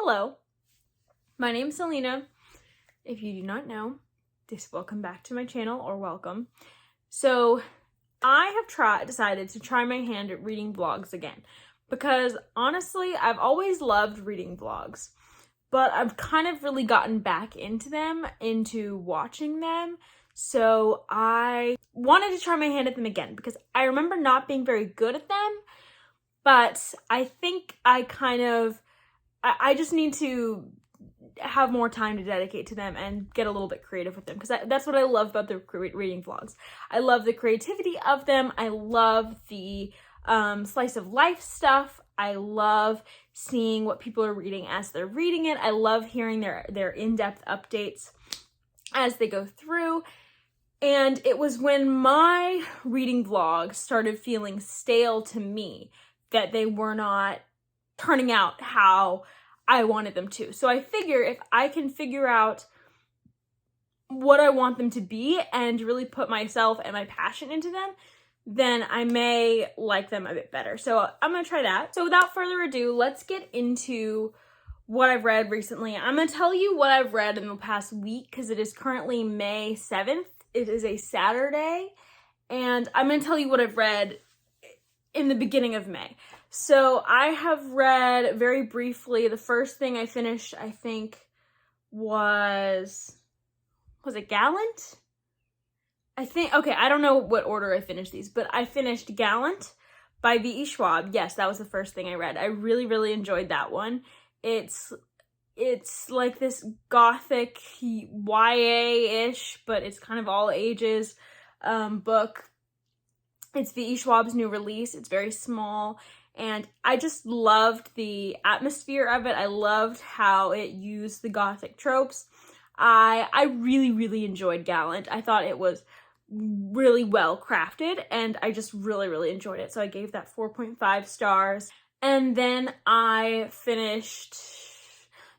Hello, my name is Selena. If you do not know, welcome back to my channel, or welcome. So I have decided to try my hand at reading vlogs again, because honestly, I've always loved reading vlogs, but I've kind of really gotten back into watching them. So I wanted to try my hand at them again, because I remember not being very good at them, but I think I just need to have more time to dedicate to them and get a little bit creative with them, because that's what I love about the reading vlogs. I love the creativity of them. I love the slice of life stuff. I love seeing what people are reading as they're reading it. I love hearing their in-depth updates as they go through. And it was when my reading vlogs started feeling stale to me that they were not turning out how I wanted them to. So I figure if I can figure out what I want them to be and really put myself and my passion into them, then I may like them a bit better. So I'm gonna try that. So without further ado, let's get into what I've read recently. I'm gonna tell you what I've read in the past week, because it is currently May 7th. It is a Saturday, and I'm gonna tell you what I've read in the beginning of May. So I have read, very briefly, the first thing I finished, I think, was it Gallant? Okay, I don't know what order I finished these, but I finished Gallant by V.E. Schwab. Yes, that was the first thing I read. I really, really enjoyed that one. It's like this gothic YA-ish, but it's kind of all ages book. It's V.E. Schwab's new release. It's very small, and I just loved the atmosphere of it. I loved how it used the gothic tropes. I really, really enjoyed Gallant. I thought it was really well crafted, and I just really, really enjoyed it. So I gave that 4.5 stars. And then I finished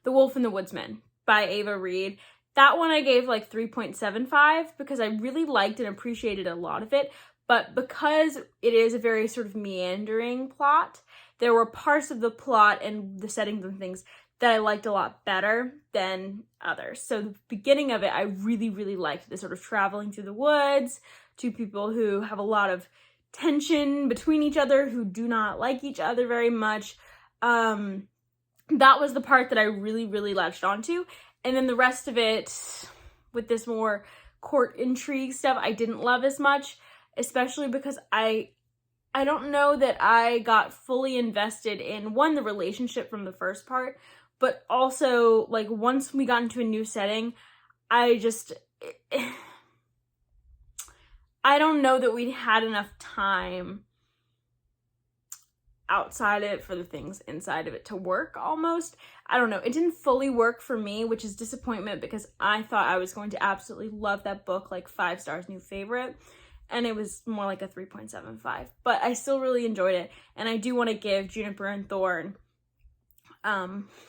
The Wolf and the Woodsman by Ava Reed. That one I gave like 3.75 because I really liked and appreciated a lot of it. But because it is a very sort of meandering plot, there were parts of the plot and the settings and things that I liked a lot better than others. So the beginning of it, I really, really liked the sort of traveling through the woods, two people who have a lot of tension between each other, who do not like each other very much. That was the part that I really, really latched onto. And then the rest of it, with this more court intrigue stuff, I didn't love as much. Especially because I don't know that I got fully invested in, one, the relationship from the first part, but also, like, once we got into a new setting, I don't know that we had enough time outside of it for the things inside of it to work, almost. I don't know. It didn't fully work for me, which is disappointment, because I thought I was going to absolutely love that book, like 5 stars, new favorite. And it was more like a 3.75, but I still really enjoyed it. And I do want to give Juniper and Thorn,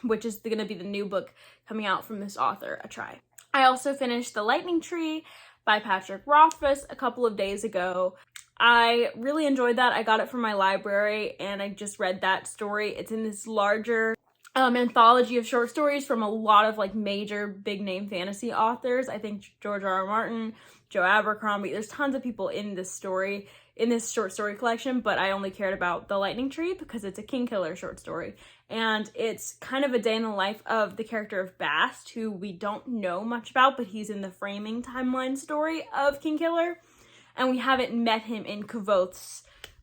which is going to be the new book coming out from this author, a try. I also finished The Lightning Tree by Patrick Rothfuss a couple of days ago. I really enjoyed that. I got it from my library and I just read that story. It's in this larger anthology of short stories from a lot of like major big name fantasy authors. I think George R.R. Martin, Joe Abercrombie, there's tons of people in this story, in this short story collection, but I only cared about The Lightning Tree because it's a Kingkiller short story. And it's kind of a day in the life of the character of Bast, who we don't know much about, but he's in the framing timeline story of Kingkiller. And we haven't met him in Kvothe's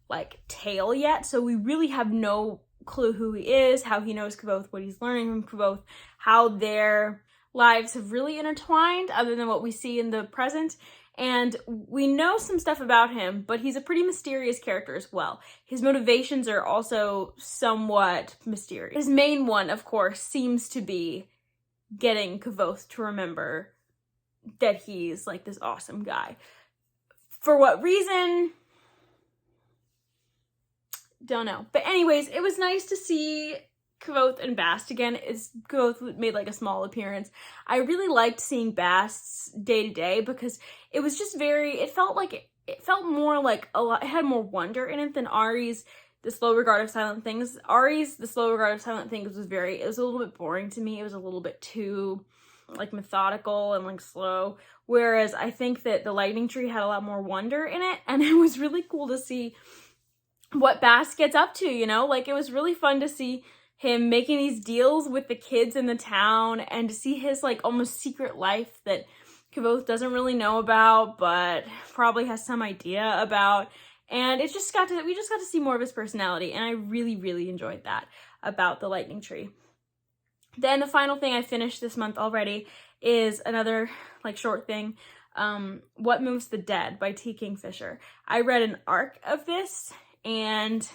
like tale yet, so we really have no clue who he is, how he knows Kvothe, what he's learning from Kvothe, how their lives have really intertwined other than what we see in the present. And we know some stuff about him, but he's a pretty mysterious character as well. His motivations are also somewhat mysterious. His main one, of course, seems to be getting Kvothe to remember that he's like this awesome guy. For what reason? Don't know. But anyways, it was nice to see Kvothe and Bast again. Kvothe made like a small appearance. I really liked seeing Bast's day to day because it was just it felt more like it had more wonder in it than Ari's The Slow Regard of Silent Things. Ari's The Slow Regard of Silent Things was it was a little bit boring to me. It was a little bit too, like, methodical and, like, slow. Whereas I think that The Lightning Tree had a lot more wonder in it, and it was really cool to see what Bast gets up to, you know? Like, it was really fun to see him making these deals with the kids in the town, and to see his, like, almost secret life that Kvothe doesn't really know about, but probably has some idea about. And we just got to see more of his personality, and I really, really enjoyed that about The Lightning Tree. Then the final thing I finished this month already is another, like, short thing, What Moves the Dead by T. Kingfisher. I read an arc of this, and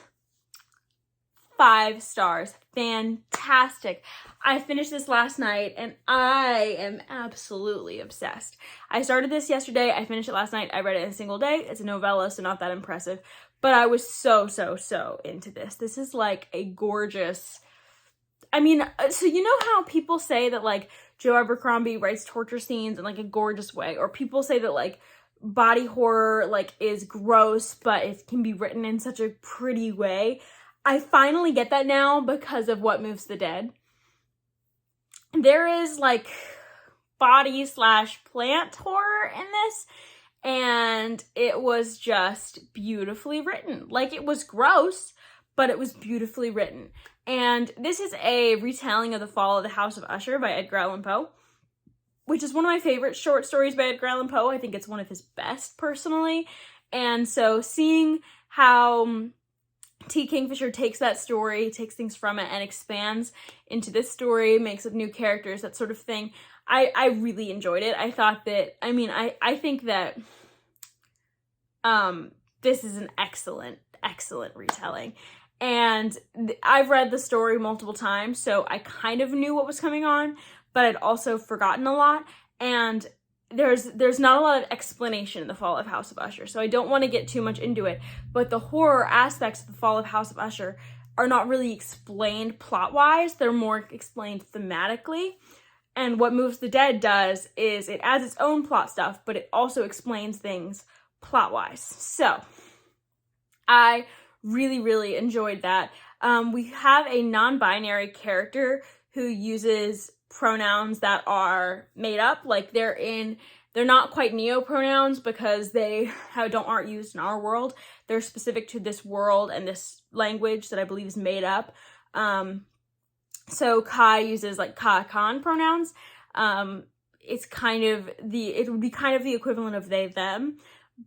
5 stars. Fantastic. I finished this last night, and I am absolutely obsessed. I started this yesterday. I finished it last night. I read it in a single day. It's a novella, so not that impressive. But I was so into this. This is, like, a gorgeous... I mean, so you know how people say that, like, Joe Abercrombie writes torture scenes in, like, a gorgeous way? Or people say that, like, body horror, like, is gross, but it can be written in such a pretty way. I finally get that now because of What Moves the Dead. There is, like, body/plant horror in this, and it was just beautifully written. Like, it was gross, but it was beautifully written. And this is a retelling of The Fall of the House of Usher by Edgar Allan Poe, which is one of my favorite short stories by Edgar Allan Poe. I think it's one of his best, personally. And so seeing how T. Kingfisher takes that story, takes things from it, and expands into this story, makes up new characters, that sort of thing, I really enjoyed it. I thought that, I mean, I think that this is an excellent retelling. And I've read the story multiple times, so I kind of knew what was coming on, but I'd also forgotten a lot. And there's not a lot of explanation in The Fall of House of Usher, so I don't want to get too much into it. But the horror aspects of The Fall of House of Usher are not really explained plot-wise. They're more explained thematically. And What Moves the Dead does is it adds its own plot stuff, but it also explains things plot-wise. So I really enjoyed that. We have a non-binary character who uses pronouns that are made up. Like, they're not quite neo-pronouns because they aren't used in our world. They're specific to this world and this language that I believe is made up. So Kai uses, like, ka/kan pronouns. It would be kind of the equivalent of they, them.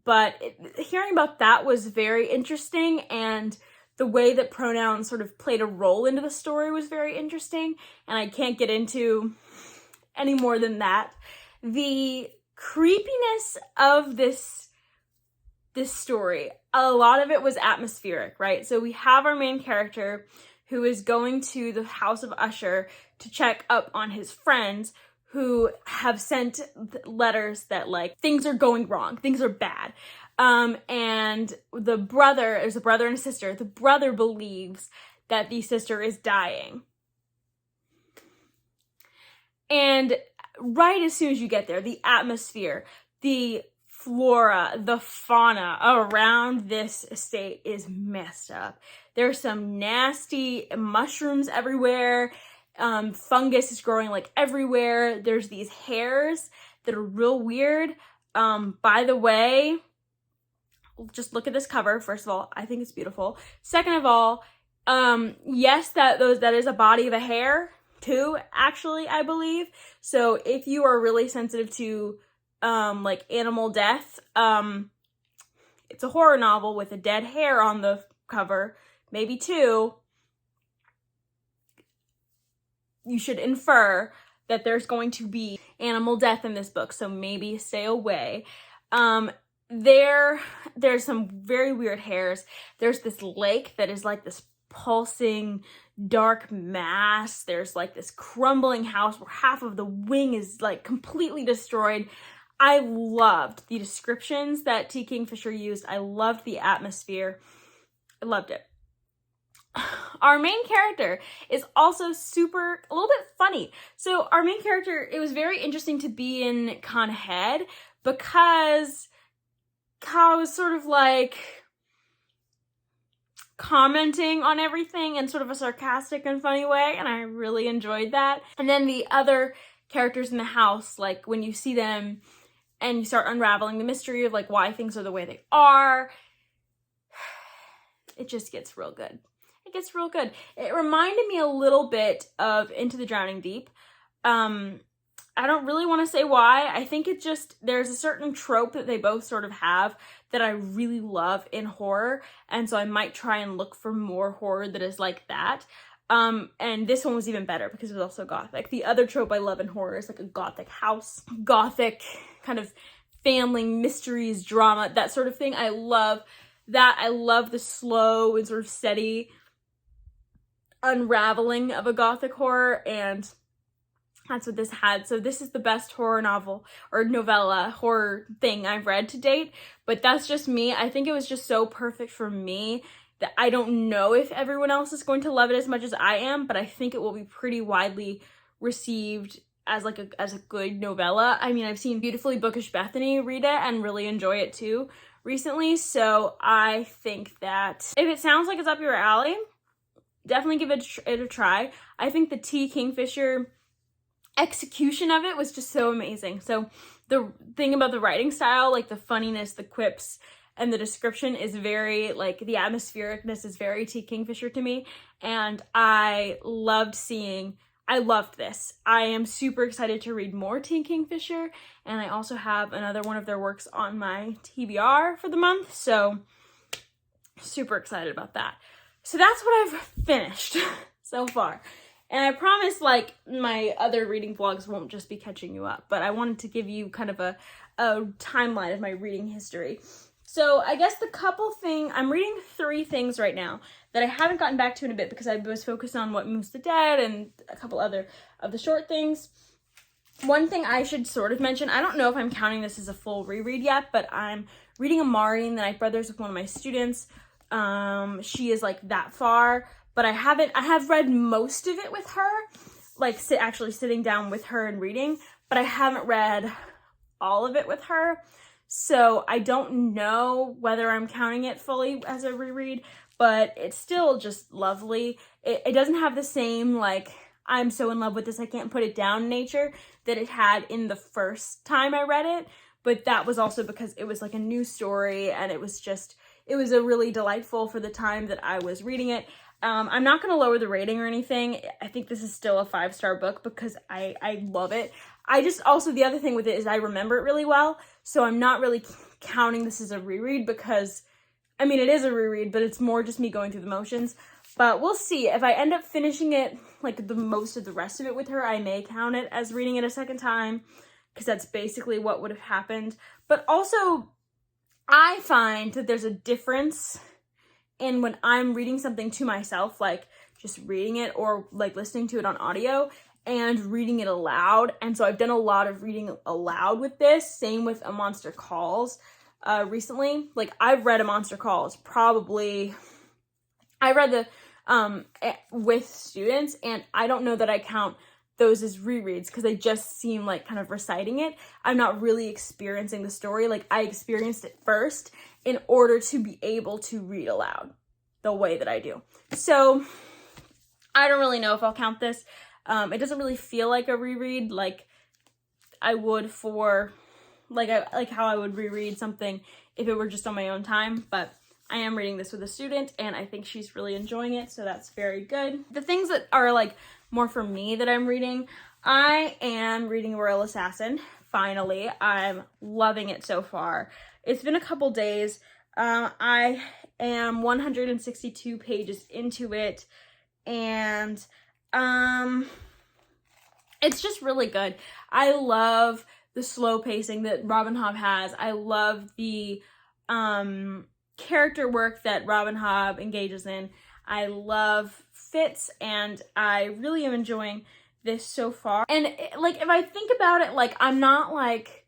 But hearing about that was very interesting, and the way that pronouns sort of played a role into the story was very interesting, and I can't get into any more than that. The creepiness of this story, a lot of it was atmospheric, right? So we have our main character who is going to the House of Usher to check up on his friends who have sent letters that, like, things are going wrong, things are bad. And there's a brother and a sister. The brother believes that the sister is dying. And right as soon as you get there, the atmosphere, the flora, the fauna around this estate is messed up. There's some nasty mushrooms everywhere. Fungus is growing, like, everywhere. There's these hairs that are real weird. By the way, just look at this cover. First of all, I think it's beautiful. Second of all, yes, that is a body of a hair too, actually, I believe. So if you are really sensitive to like, animal death, it's a horror novel with a dead hair on the cover, maybe two. You should infer that there's going to be animal death in this book, so maybe stay away. There's some very weird hairs. There's this lake that is like this pulsing dark mass. There's, like, this crumbling house where half of the wing is, like, completely destroyed. I loved the descriptions that T. Kingfisher used. I loved the atmosphere. I loved it. Our main character is also a little bit funny. So our main character, it was very interesting to be in Carne's head because Ka was sort of like, commenting on everything in sort of a sarcastic and funny way, and I really enjoyed that. And then the other characters in the house, like when you see them and you start unraveling the mystery of like why things are the way they are, it just gets real good. It gets real good. It reminded me a little bit of Into the Drowning Deep. I don't really want to say why. I think it just, there's a certain trope that they both sort of have that I really love in horror, and so I might try and look for more horror that is like that. And this one was even better because it was also gothic. The other trope I love in horror is like a gothic house, gothic kind of family mysteries, drama, that sort of thing. I love that. I love the slow and sort of steady unraveling of a gothic horror, and that's what this had. So this is the best horror novel or novella horror thing I've read to date, but that's just me. I think it was just so perfect for me that I don't know if everyone else is going to love it as much as I am, but I think it will be pretty widely received as like as a good novella. I mean, I've seen Beautifully Bookish Bethany read it and really enjoy it too recently, so I think that if it sounds like it's up your alley, definitely give it a try. I think the T. Kingfisher execution of it was just so amazing. So the thing about the writing style, like the funniness, the quips, and the description is very, like, the atmosphericness is very T. Kingfisher to me, and I loved this. I am super excited to read more T. Kingfisher, and I also have another one of their works on my TBR for the month, so super excited about that. So that's what I've finished so far. And I promise, like, my other reading vlogs won't just be catching you up, but I wanted to give you kind of a timeline of my reading history. So I guess I'm reading 3 things right now that I haven't gotten back to in a bit because I was focused on What Moves the Dead and a couple other of the short things. One thing I should sort of mention, I don't know if I'm counting this as a full reread yet, but I'm reading Amari and the Night Brothers with one of my students. She is like that far, but I have read most of it with her, like actually sitting down with her and reading, but I haven't read all of it with her. So I don't know whether I'm counting it fully as a reread, but it's still just lovely. It doesn't have the same, like, I'm so in love with this, I can't put it down nature that it had in the first time I read it, but that was also because it was like a new story, and it was a really delightful for the time that I was reading it. I'm not going to lower the rating or anything. I think this is still a 5-star book because I love it. The other thing with it is I remember it really well, so I'm not really counting this as a reread because, I mean, it is a reread, but it's more just me going through the motions. But we'll see. If I end up finishing it, like the most of the rest of it with her, I may count it as reading it a second time because that's basically what would have happened. But also, I find that there's a difference in when I'm reading something to myself, like just reading it or like listening to it on audio, and reading it aloud. And so I've done a lot of reading aloud with this. Same with A Monster Calls recently. Like, I've read A Monster Calls I read the with students, and I don't know that I count those as rereads because they just seem like kind of reciting it. I'm not really experiencing the story. Like, I experienced it first in order to be able to read aloud the way that I do. So I don't really know if I'll count this. It doesn't really feel like a reread like I would for like how I would reread something if it were just on my own time, but I am reading this with a student and I think she's really enjoying it, so that's very good. The things that are like more for me that I'm reading, I am reading Royal Assassin. Finally, I'm loving it so far. It's been a couple days. I am 162 pages into it, and it's just really good. I love the slow pacing that Robin Hobb has. I love the character work that Robin Hobb engages in. I love Fitz, and I really am enjoying this so far. And like, if I think about it, like, I'm not like,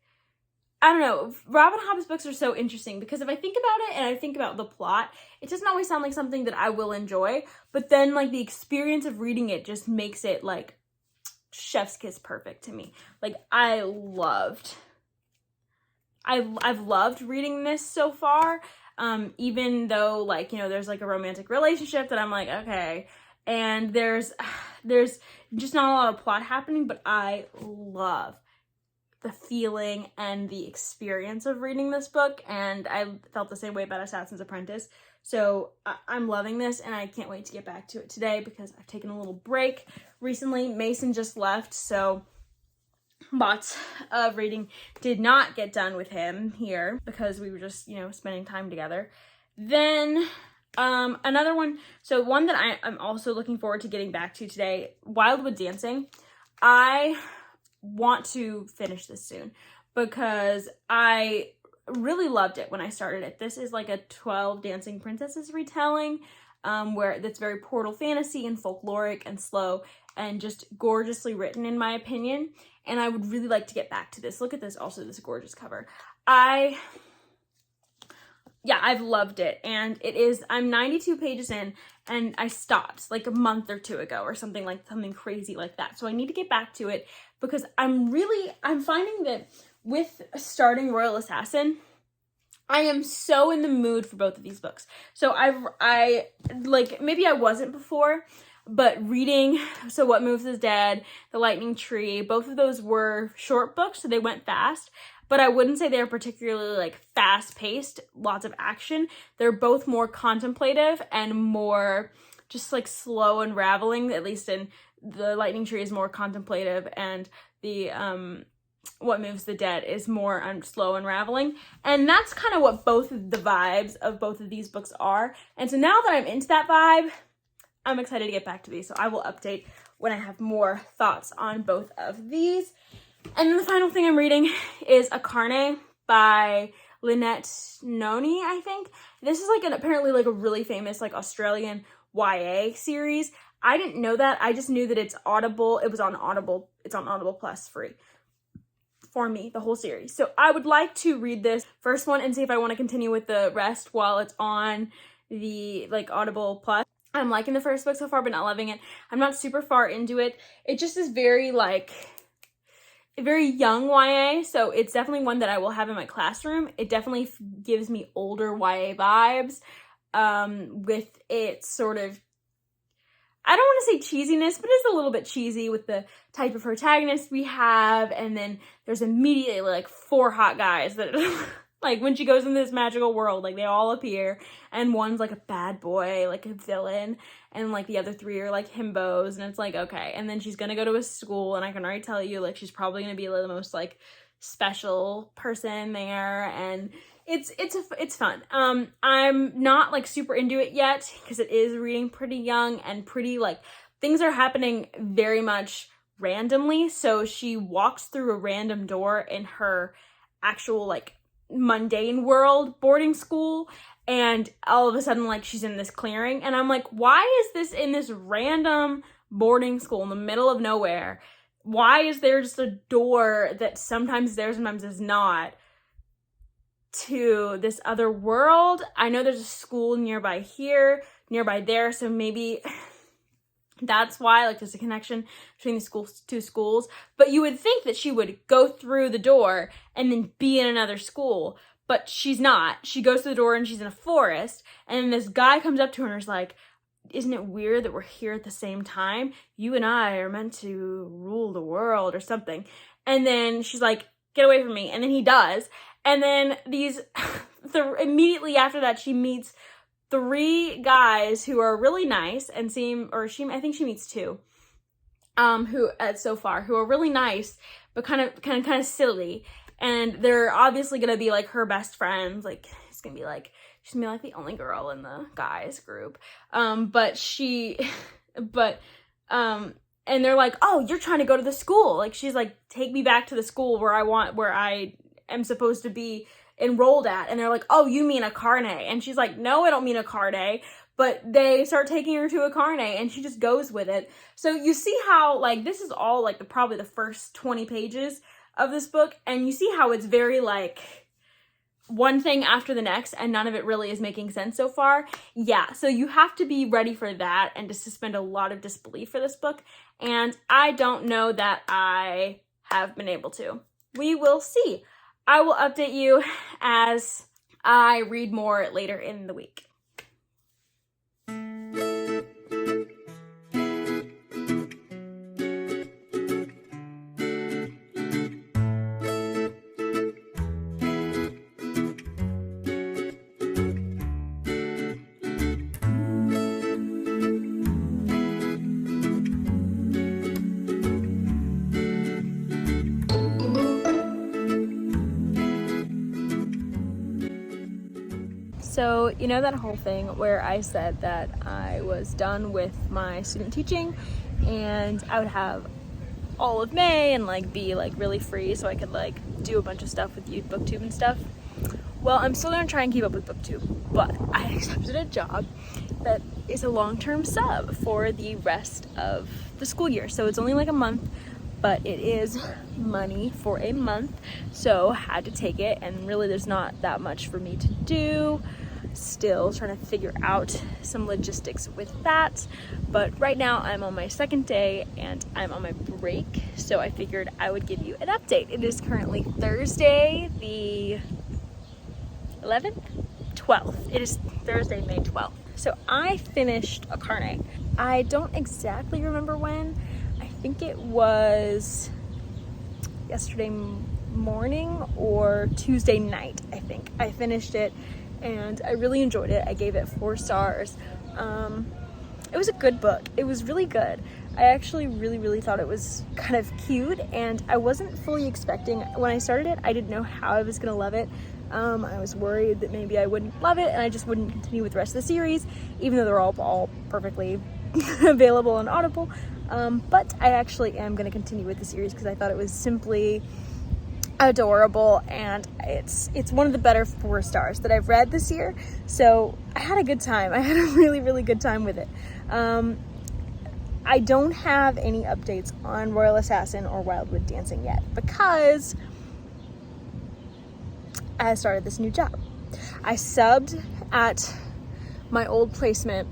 I don't know, Robin Hobb's books are so interesting because if I think about it and I think about the plot, it doesn't always sound like something that I will enjoy, but then like the experience of reading it just makes it like chef's kiss perfect to me. Like, I've loved reading this so far. even though, like, you know, there's like a romantic relationship that I'm like, okay, and there's just not a lot of plot happening, but I love the feeling and the experience of reading this book, and I felt the same way about Assassin's Apprentice. So I'm loving this, and I can't wait to get back to it today because I've taken a little break recently. Mason just left, so lots of reading did not get done with him here because we were just, you know, spending time together. Then another one, so one that I'm also looking forward to getting back to today, Wildwood Dancing. I want to finish this soon because I really loved it when I started it. This is like a 12 Dancing Princesses retelling, where that's very portal fantasy and folkloric and slow and just gorgeously written in my opinion. And I would really like to get back to this. Look at this, also this gorgeous cover. I've loved it, and I'm 92 pages in, and I stopped like a month or two ago or something crazy like that. So I need to get back to it because I'm finding that with starting Royal Assassin, I am so in the mood for both of these books. So I like, maybe I wasn't before, but reading So What Moves Is Dead, The Lightning Tree, both of those were short books, so they went fast. But I wouldn't say they're particularly like fast-paced, lots of action. They're both more contemplative and more just like slow unraveling. At least in The Lightning Tree is more contemplative, and the What Moves the Dead is more slow unraveling. And that's kind of what both of the vibes of both of these books are. And so now that I'm into that vibe, I'm excited to get back to these. So I will update when I have more thoughts on both of these. And then the final thing I'm reading is Akarnae by Lynette Noni, I think. This is like apparently like a really famous like Australian YA series. I didn't know that. I just knew that it's Audible. It was on Audible. It's on Audible Plus free for me, the whole series. So I would like to read this first one and see if I want to continue with the rest while it's on the like Audible Plus. I'm liking the first book so far, but not loving it. I'm not super far into it. It just is very like very young YA, so it's definitely one that I will have in my classroom. It definitely gives me older YA vibes, with its sort of, I don't want to say cheesiness, but it's a little bit cheesy with the type of protagonist we have, and then there's immediately like 4 hot guys that like when she goes into this magical world, like they all appear, and one's like a bad boy, like a villain, and like the other 3 are like himbos, and it's like, okay. And then she's gonna go to a school, and I can already tell you, like, she's probably gonna be the most like special person there, and it's fun. I'm not like super into it yet because it is reading pretty young and pretty like things are happening very much randomly. So she walks through a random door in her actual like mundane world boarding school, and all of a sudden like she's in this clearing, and I'm like, why is this in this random boarding school in the middle of nowhere? Why is there just a door that sometimes is there, sometimes is not, to this other world? I know there's a school nearby here, nearby there, so maybe that's why, like, there's a connection between the two schools. But you would think that she would go through the door and then be in another school, but she's not. She goes through the door and she's in a forest, and then this guy comes up to her and is like, isn't it weird that we're here at the same time? You and I are meant to rule the world or something. And then she's like, get away from me. And then he does. And then immediately after that, she meets 3 guys who are really nice and I think she meets 2, who are really nice, but kind of silly. And they're obviously gonna be like her best friends. Like, she's gonna be like the only girl in the guys group. And they're like, oh, you're trying to go to the school. Like, she's like, take me back to the school where I am supposed to be enrolled at. And they're like, oh, you mean Akarnae? And she's like, no, I don't mean Akarnae. But they start taking her to Akarnae, and she just goes with it. So you see how, like, this is all like probably the first 20 pages of this book, and you see how it's very like one thing after the next, and none of it really is making sense so far. Yeah, so you have to be ready for that and to suspend a lot of disbelief for this book, and I don't know that I have been able to. We will see. I will update you as I read more later in the week. So, you know that whole thing where I said that I was done with my student teaching and I would have all of May and like be like really free so I could like do a bunch of stuff with Youth Booktube and stuff? Well, I'm still gonna try and keep up with Booktube, but I accepted a job that is a long-term sub for the rest of the school year. So it's only like a month, but it is money for a month, so had to take it, and really there's not that much for me to do. Still trying to figure out some logistics with that, but right now I'm on my second day and I'm on my break, so I figured I would give you an update. It is currently Thursday the 11th? 12th. It is Thursday, May 12th. So I finished Akarnae. I don't exactly remember when. I think it was yesterday morning or Tuesday night, I think. I finished it and I really enjoyed it. I gave it 4 stars. It was a good book. It was really good. I actually really thought it was kind of cute, and I wasn't fully expecting, when I started it, I didn't know how I was gonna love it. I was worried that maybe I wouldn't love it and I just wouldn't continue with the rest of the series, even though they're all perfectly available on Audible. But I actually am going to continue with the series because I thought it was simply adorable, and it's one of the better 4 stars that I've read this year. So I had a good time. I had a really good time with it. I don't have any updates on Royal Assassin or Wildwood Dancing yet because I started this new job. I subbed at my old placement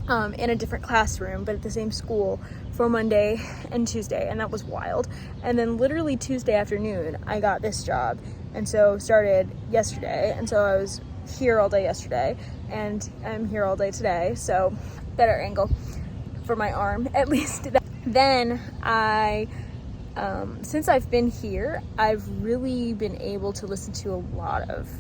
in a different classroom, but at the same school, for Monday and Tuesday, and that was wild. And then literally Tuesday afternoon, I got this job, and so started yesterday, and so I was here all day yesterday, and I'm here all day today, so better angle for my arm, at least. Then I, since I've been here, I've really been able to listen to a lot of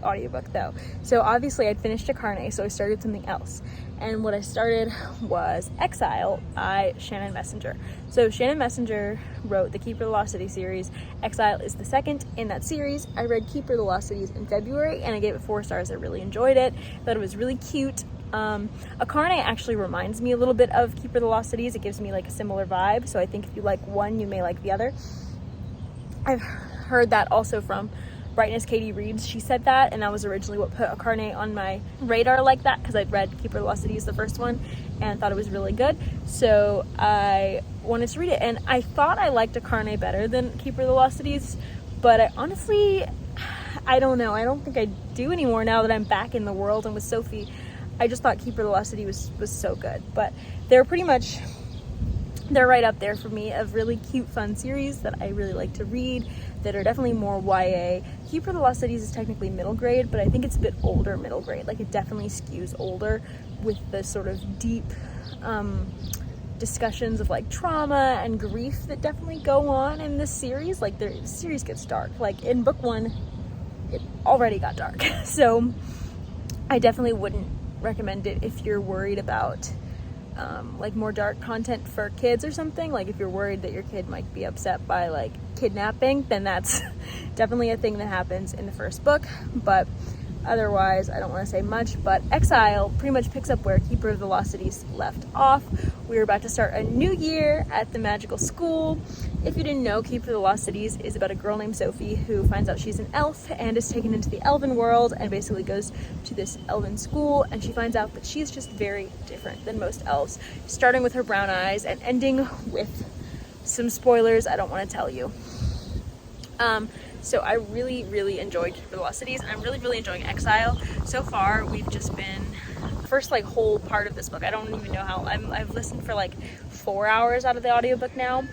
audiobook though. So obviously I'd finished Carne, so I started something else. And what I started was Exile by Shannon Messenger. So Shannon Messenger wrote the Keeper of the Lost City series. Exile is the second in that series. I read Keeper of the Lost Cities in February and I gave it 4 stars. I really enjoyed it. Thought it was really cute. Akarnae actually reminds me a little bit of Keeper of the Lost Cities. It gives me like a similar vibe. So I think if you like one, you may like the other. I've heard that also from Brightness Katie Reeves. She said that, and that was originally what put Akarnae on my radar like that, because I'd read Keeper of the Lost Cities, the first one, and thought it was really good. So I wanted to read it, and I thought I liked Akarnae better than Keeper of the Lost Cities, but I honestly, I don't know. I don't think I do anymore now that I'm back in the world and with Sophie. I just thought Keeper of the Lost City was so good, but they're right up there for me of really cute, fun series that I really like to read that are definitely more YA. Keeper of the Lost Cities is technically middle grade, but I think it's a bit older middle grade. Like, it definitely skews older with the sort of deep discussions of like trauma and grief that definitely go on in this series. Like, the series gets dark. Like, in book 1, it already got dark. So I definitely wouldn't recommend it if you're worried about like more dark content for kids or something. Like, if you're worried that your kid might be upset by like kidnapping, then that's definitely a thing that happens in the first book. But otherwise, I don't want to say much. But Exile pretty much picks up where Keeper of the Lost Cities left off. We're about to start a new year at the magical school. If you didn't know, Keeper of the Lost Cities is about a girl named Sophie who finds out she's an elf and is taken into the elven world and basically goes to this elven school, and she finds out that she's just very different than most elves, starting with her brown eyes and ending with some spoilers I don't want to tell you. So I really enjoyed Keeper of the Lost Cities, and I'm really enjoying Exile. So far, we've just been first like whole part of this book. I don't even know how I've listened for like 4 hours out of the audiobook now.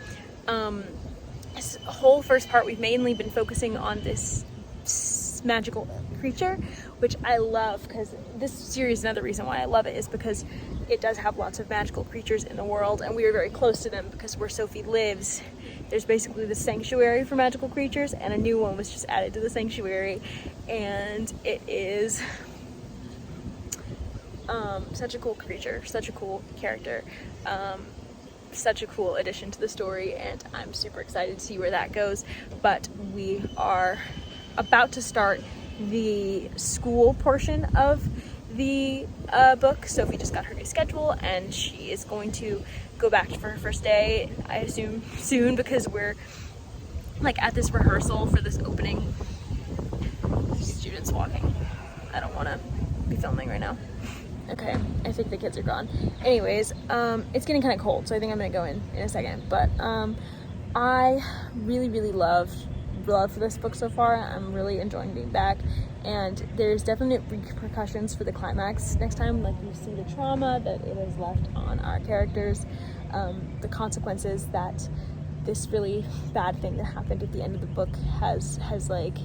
This whole first part, we've mainly been focusing on this magical creature, which I love, because this series, another reason why I love it is because it does have lots of magical creatures in the world, and we are very close to them because where Sophie lives, there's basically the sanctuary for magical creatures, and a new one was just added to the sanctuary, and it is such a cool creature, such a cool character, such a cool addition to the story, and I'm super excited to see where that goes. But we are about to start the school portion of the book. Sophie just got her new schedule, and she is going to go back for her first day, I assume soon, because we're like at this rehearsal for this opening. Students walking. I don't want to be filming right now. Okay, I think the kids are gone. Anyways, it's getting kind of cold, so I think I'm gonna go in a second. But I really love this book so far. I'm really enjoying being back, and there's definite repercussions for the climax next time. Like, you see the trauma that it has left on our characters, the consequences that this really bad thing that happened at the end of the book has like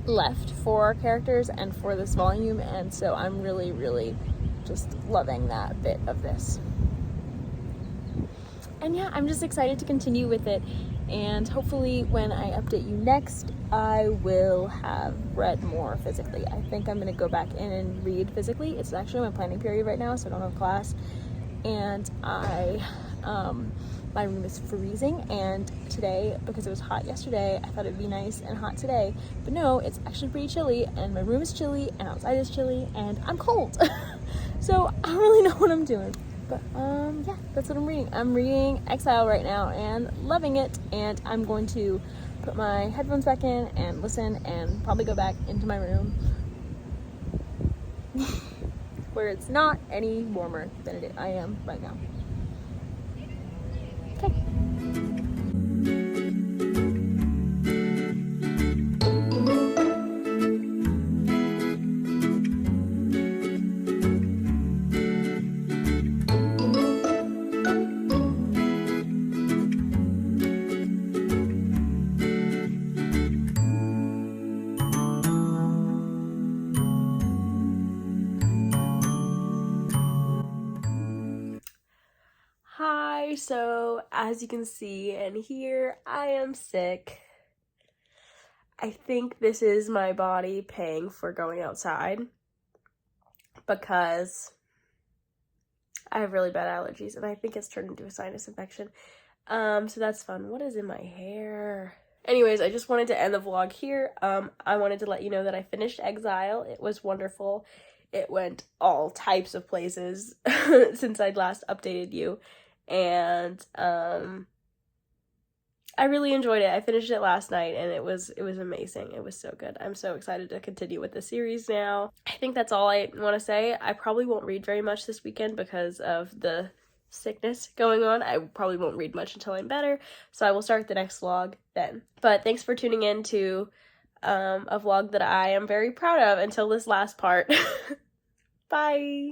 left for our characters and for this volume, and so I'm really just loving that bit of this. And yeah, I'm just excited to continue with it, and hopefully when I update you next, I will have read more physically. I think I'm gonna go back in and read physically. It's actually my planning period right now, so I don't have class, and my room is freezing, and today, because it was hot yesterday, I thought it'd be nice and hot today, but no, it's actually pretty chilly, and my room is chilly, and outside is chilly, and I'm cold. So I don't really know what I'm doing, but yeah, that's what I'm reading. I'm reading Exile right now and loving it, and I'm going to put my headphones back in and listen, and probably go back into my room where it's not any warmer than I am right now. Okay. Hi, so as you can see and hear, I am sick. I think this is my body paying for going outside because I have really bad allergies, and I think it's turned into a sinus infection. So that's fun. What is in my hair? Anyways, I just wanted to end the vlog here. I wanted to let you know that I finished Exile. It was wonderful. It went all types of places since I'd last updated you. And I really enjoyed it. I finished it last night, and it was amazing. It was so good. I'm so excited to continue with the series now. I think that's all I want to say. I probably won't read very much this weekend because of the sickness going on. I probably won't read much until I'm better, so I will start the next vlog then. But thanks for tuning in to a vlog that I am very proud of until this last part. Bye!